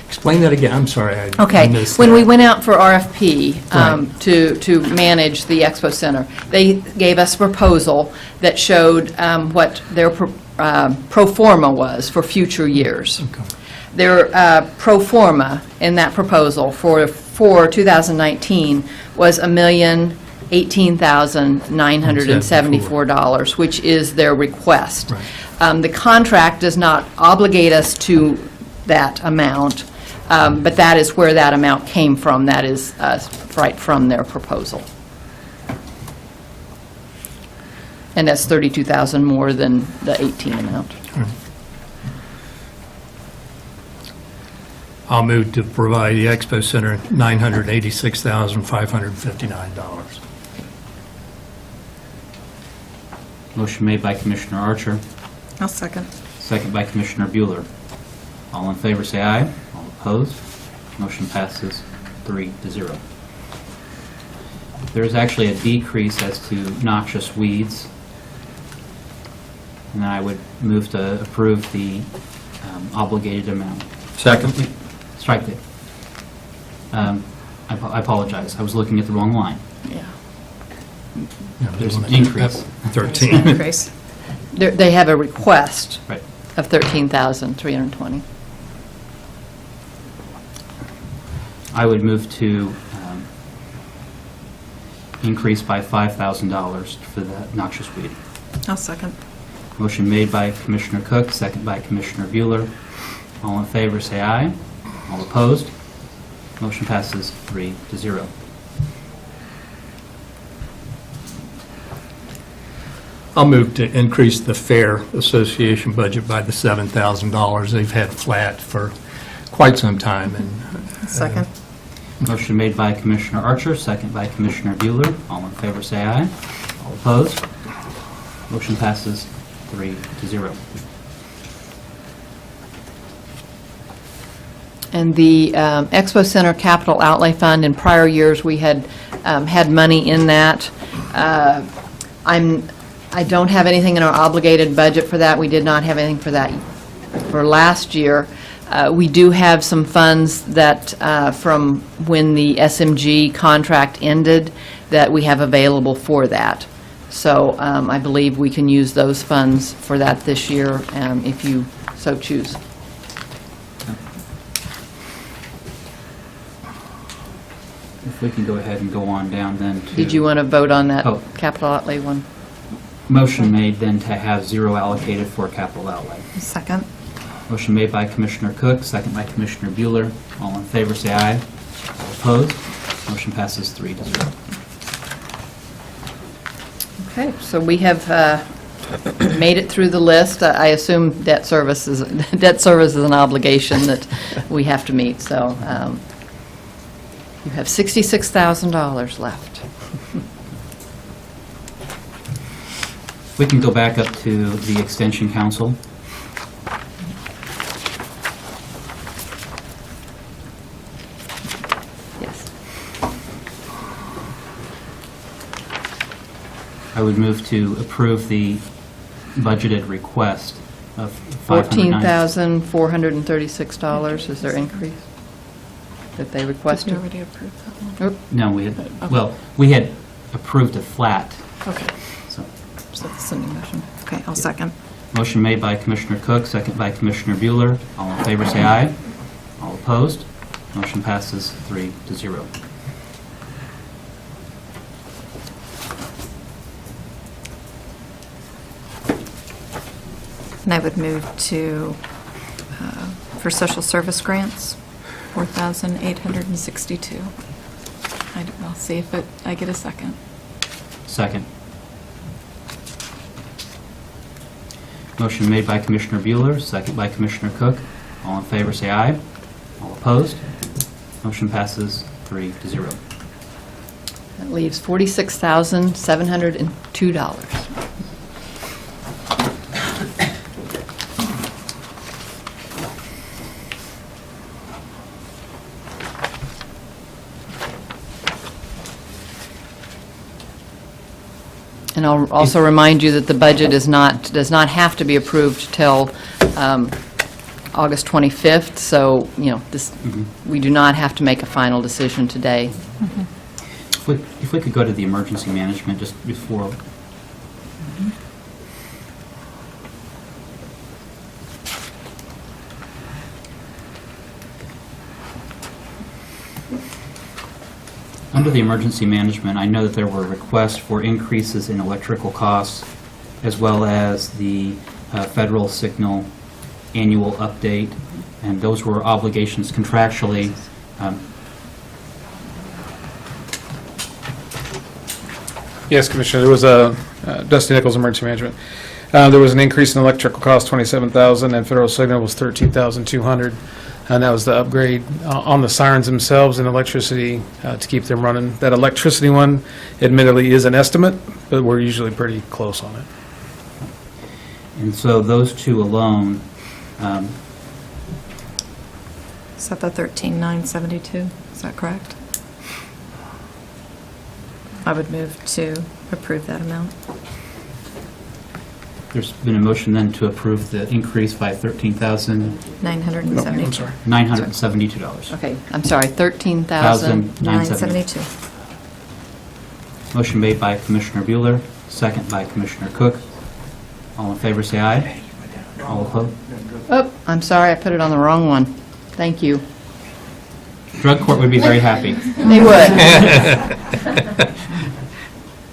Explain that again. I'm sorry. I Okay, missed when that. we went out for RFP Right. to manage the Expo Center, they gave us a proposal that showed what their pro forma was for future years. Okay. Their pro forma in that proposal for 2019 was $1,018,974, which is their request. Right. The contract does not obligate us to that amount, but that is where that amount came from. That is right from their proposal. And that's $32,000 more than the 18 amount. I'll move to provide the Expo Center $986,559. Motion made by Commissioner Archer, I'll second. second by Commissioner Bueller. All in favor, say aye. All opposed? Motion passes 3-0. There is actually a decrease as to noxious weeds, and I would move to approve the obligated amount. Second. Strike it. I apologize, I was looking at the wrong line. Yeah. There's an increase. 13. Increase. They have a request Right. of $13,320. I would move to increase by $5,000 for the noxious weed. I'll second. Motion made by Commissioner Cook, second by Commissioner Bueller. All in favor, say aye. All opposed? Motion passes 3-0. I'll move to increase the Fair Association budget by the $7,000. They've had flat for quite some time, and Second. Motion made by Commissioner Archer, second by Commissioner Bueller. All in favor, say aye. All opposed? Motion passes 3-0. And the Expo Center Capital Outlay Fund, in prior years, we had had money in that. I don't have anything in our obligated budget for that. We did not have anything for that for last year. We do have some funds that, from when the SMG contract ended, that we have available for that. So I believe we can use those funds for that this year, if you so choose. If we can go ahead and go on down then to... Did you want to vote on that Oh. capital outlay one? Motion made then to have 0 allocated for capital outlay. Second. Motion made by Commissioner Cook, second by Commissioner Bueller. All in favor, say aye. All opposed? Motion passes 3-0. Okay, so we have made it through the list. I assume debt service is an obligation that we have to meet, so you have $66,000 left. We can go back up to the Extension Council. Yes. I would move to approve the budgeted request of $509. $14,436 is their increase that they requested. already approved that one? No, we had, well, we had approved a flat. Okay. So, So that's a new motion. Okay, I'll second. motion made by Commissioner Cook, second by Commissioner Bueller. All in favor, say aye. All opposed? Motion passes 3-0. And I would move to, for social service grants, $4,862. I'll see if I get a second. Second. Motion made by Commissioner Bueller, second by Commissioner Cook. All in favor, say aye. All opposed? Motion passes 3-0. That leaves $46,702. And I'll also remind you that the budget does not have to be approved till August 25th, so, we do not have to make a final decision today. If we could go to the emergency management just before. Under the emergency management, I know that there were requests for increases in electrical costs, as well as the federal signal annual update, and those were obligations contractually. Yes, Commissioner, there was a, Dusty Nichols, Emergency Management. There was an increase in electrical cost, $27,000, and federal signal was $13,200. And that was the upgrade on the sirens themselves and electricity to keep them running. That electricity one admittedly is an estimate, but we're usually pretty close on it. And so those two alone, Is that the 13,972? Is that correct? I would move to approve that amount. there's been a motion then to approve the increase by $972. I'm sorry. $972. Okay, I'm sorry, $13,000. $972. Motion made by Commissioner Bueller, second by Commissioner Cook. All in favor, say aye. All opposed? Oh, I'm sorry, I put it on the wrong one. Thank you. Drug court would be very happy. They would.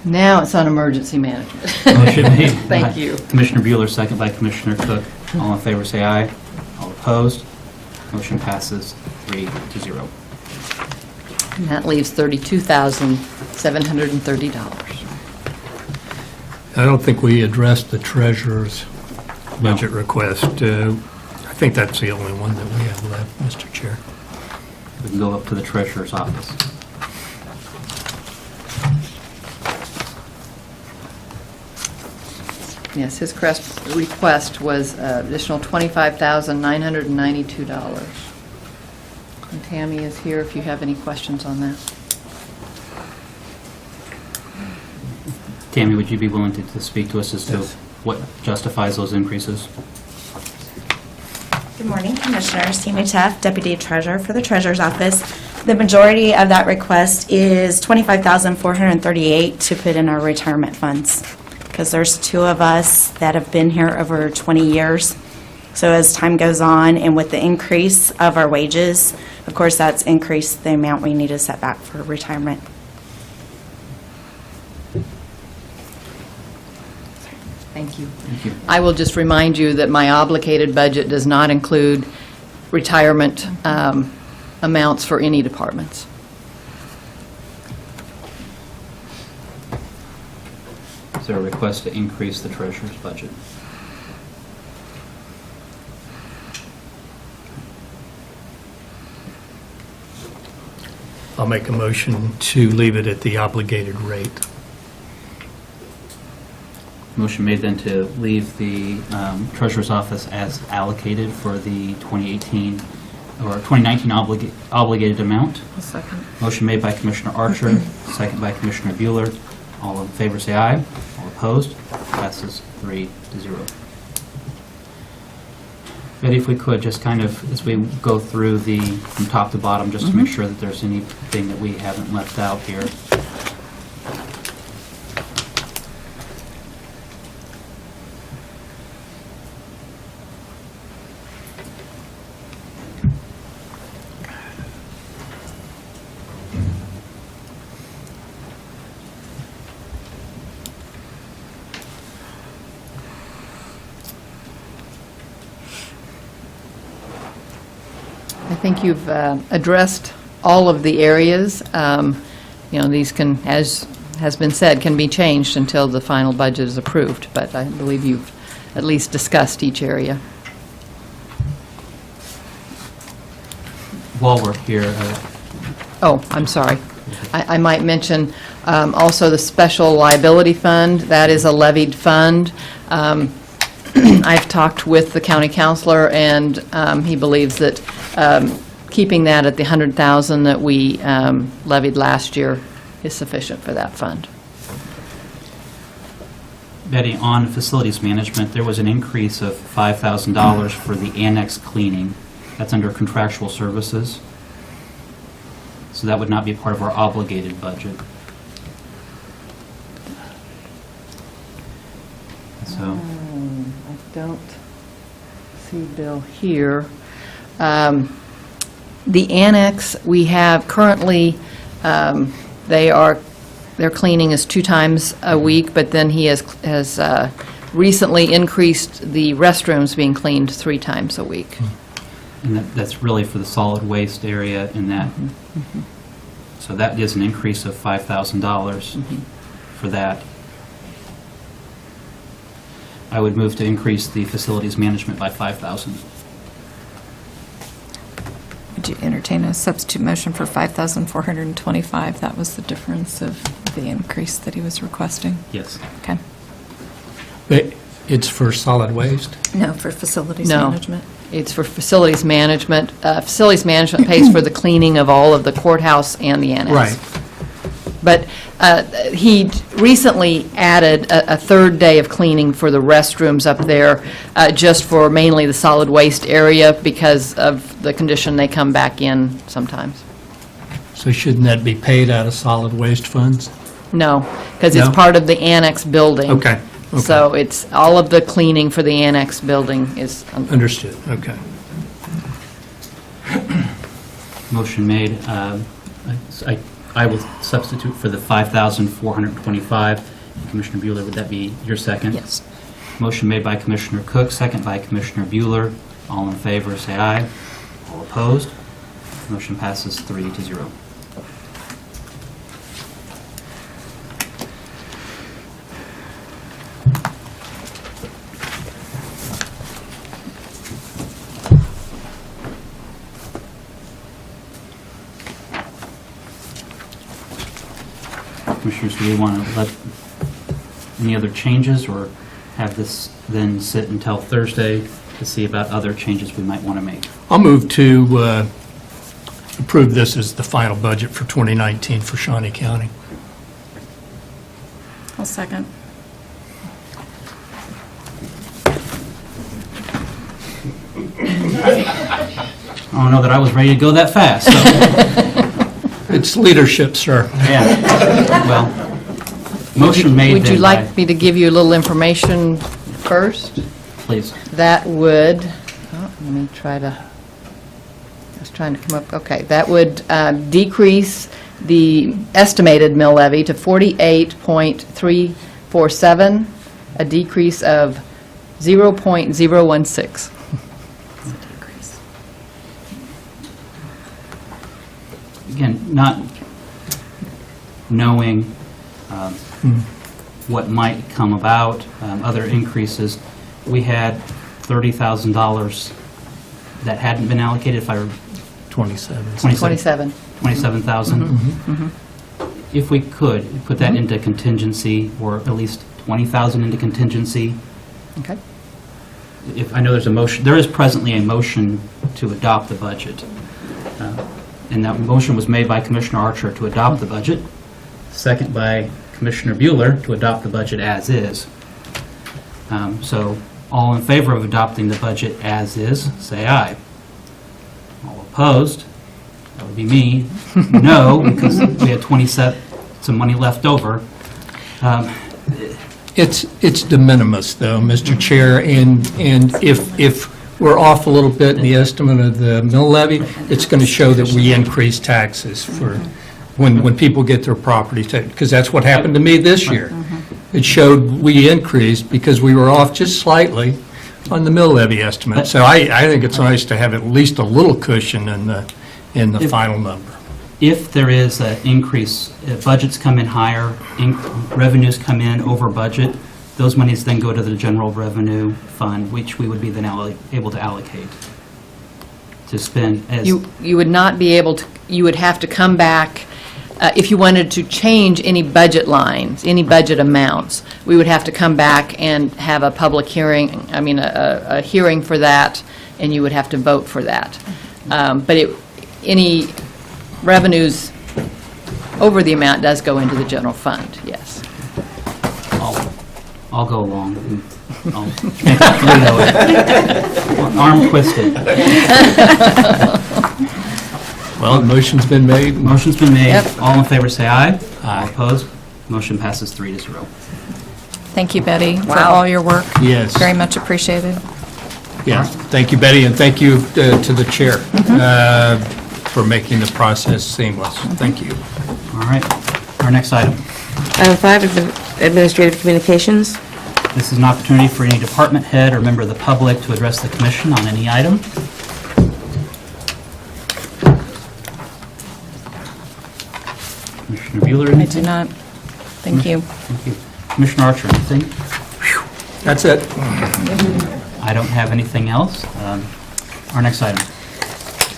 Now it's on emergency management. Motion made by Thank you. Commissioner Bueller, second by Commissioner Cook. All in favor, say aye. All opposed? Motion passes 3-0. And that leaves $32,730. I don't think we addressed the treasurer's budget request. I think that's the only one that we have left, Mr. Chair. We can go up to the treasurer's office. Yes, his request was additional $25,992. And Tammy is here if you have any questions on that. Tammy, would you be willing to speak to us as to what justifies those increases? Good morning, Commissioners. Tammy Teff, Deputy Treasurer for the Treasurer's Office. The majority of that request is $25,438 to put in our retirement funds, because there's two of us that have been here over 20 years. So as time goes on, and with the increase of our wages, of course, that's increased the amount we need to set back for retirement. Thank you. Thank you. I will just remind you that my obligated budget does not include retirement amounts for any departments. Is there a request to increase the treasurer's budget? I'll make a motion to leave it at the obligated rate. Motion made then to leave the treasurer's office as allocated for the 2018 or 2019 obligated amount. A second. Motion made by Commissioner Archer, second by Commissioner Bueller. All in favor, say aye. All opposed? Passes 3-0. Betty, if we could, just kind of, as we go through from top to bottom, just to make sure that there's anything that we haven't left out here. I think you've addressed all of the areas. These can, as has been said, can be changed until the final budget is approved, but I believe you've at least discussed each area. While we're here, Oh, I'm sorry. I might mention also the special liability fund. That is a levied fund. I've talked with the county counselor, and he believes that keeping that at the $100,000 that we levied last year is sufficient for that fund. Betty, on facilities management, there was an increase of $5,000 for the annex cleaning. That's under contractual services. So that would not be part of our obligated budget. So, I don't see Bill here. The annex, we have currently, their cleaning is 2 times a week, but then he has recently increased the restrooms being cleaned 3 times a week. and that's really for the solid waste area in that. So that is an increase of $5,000 for that. I would move to increase the facilities management by $5,000. Would you entertain a substitute motion for $5,425? That was the difference of the increase that he was requesting. Yes. Okay. But it's for solid waste? No, for facilities No. management. It's for facilities management. Facilities management pays for the cleaning of all of the courthouse and the annex. Right. But he recently added a 3rd day of cleaning for the restrooms up there, just for mainly the solid waste area because of the condition they come back in sometimes. So shouldn't that be paid out of solid waste funds? No, because it's No? part of the annex building. Okay. Okay. So it's, all of the cleaning for the annex building is, Understood, okay. Motion made. I will substitute for the $5,425. Commissioner Bueller, would that be your second? Yes. Motion made by Commissioner Cook, second by Commissioner Bueller. All in favor, say aye. All opposed? Motion passes 3-0. Commissioners, do we want to let any other changes, or have this then sit until Thursday to see about other changes we might want to make? I'll move to approve this as the final budget for 2019 for Shawnee County. I'll second. I don't know that I was ready to go that fast, so, It's leadership, sir. yeah. Well, motion made Would you then like by, me to give you a little information first? please. That would, let me try to, I was trying to come up, okay, that would decrease the estimated mill levy to 48.347, a decrease of 0.016. Again, not knowing what might come about, other increases, we had $30,000 that hadn't been allocated, if I were 27. 27. 27,000. If we could, put that into contingency, or at least 20,000 into contingency. Okay. If, I know there's a motion, there is presently a motion to adopt the budget. And that motion was made by Commissioner Archer to adopt the budget, second by Commissioner Bueller to adopt the budget as is. So, all in favor of adopting the budget as is, say aye. All opposed, that would be me, no, because we had 27, some money left over. It's de minimis, though, Mr. Chair, and if we're off a little bit in the estimate of the mill levy, it's going to show that we increase taxes for when people get their property tax, because that's what happened to me this year. It showed we increased because we were off just slightly on the mill levy estimate. So I think it's nice to have at least a little cushion in the final number. If there is an increase, if budgets come in higher, revenues come in over budget, those monies then go to the general revenue fund, which we would be then able to allocate to spend as... You would not be able to, you would have to come back, if you wanted to change any budget lines, any budget amounts, we would have to come back and have a public hearing, I mean, a hearing for that, and you would have to vote for that. But any revenues over the amount does go into the general fund, yes. I'll go along. I'll make it through. Arm twisted. Well, the motion's been made. Motion's been made. Yep. All in favor, say aye. Aye. All opposed? Motion passes 3-0. Thank you, Betty, for Wow. all your work. Yes. Very much appreciated. Yeah, thank you, Betty, and thank you to the chair for making the process seamless. Thank you. All right. Our next item. Item 5, administrative communications. This is an opportunity for any department head or member of the public to address the commission on any item. Commissioner Bueller, I anything? do not. Thank you. Thank you. Commissioner Archer, anything? That's it. I don't have anything else. Our next item.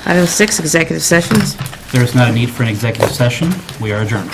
Item 6, executive sessions. There is not a need for an executive session. We are adjourned.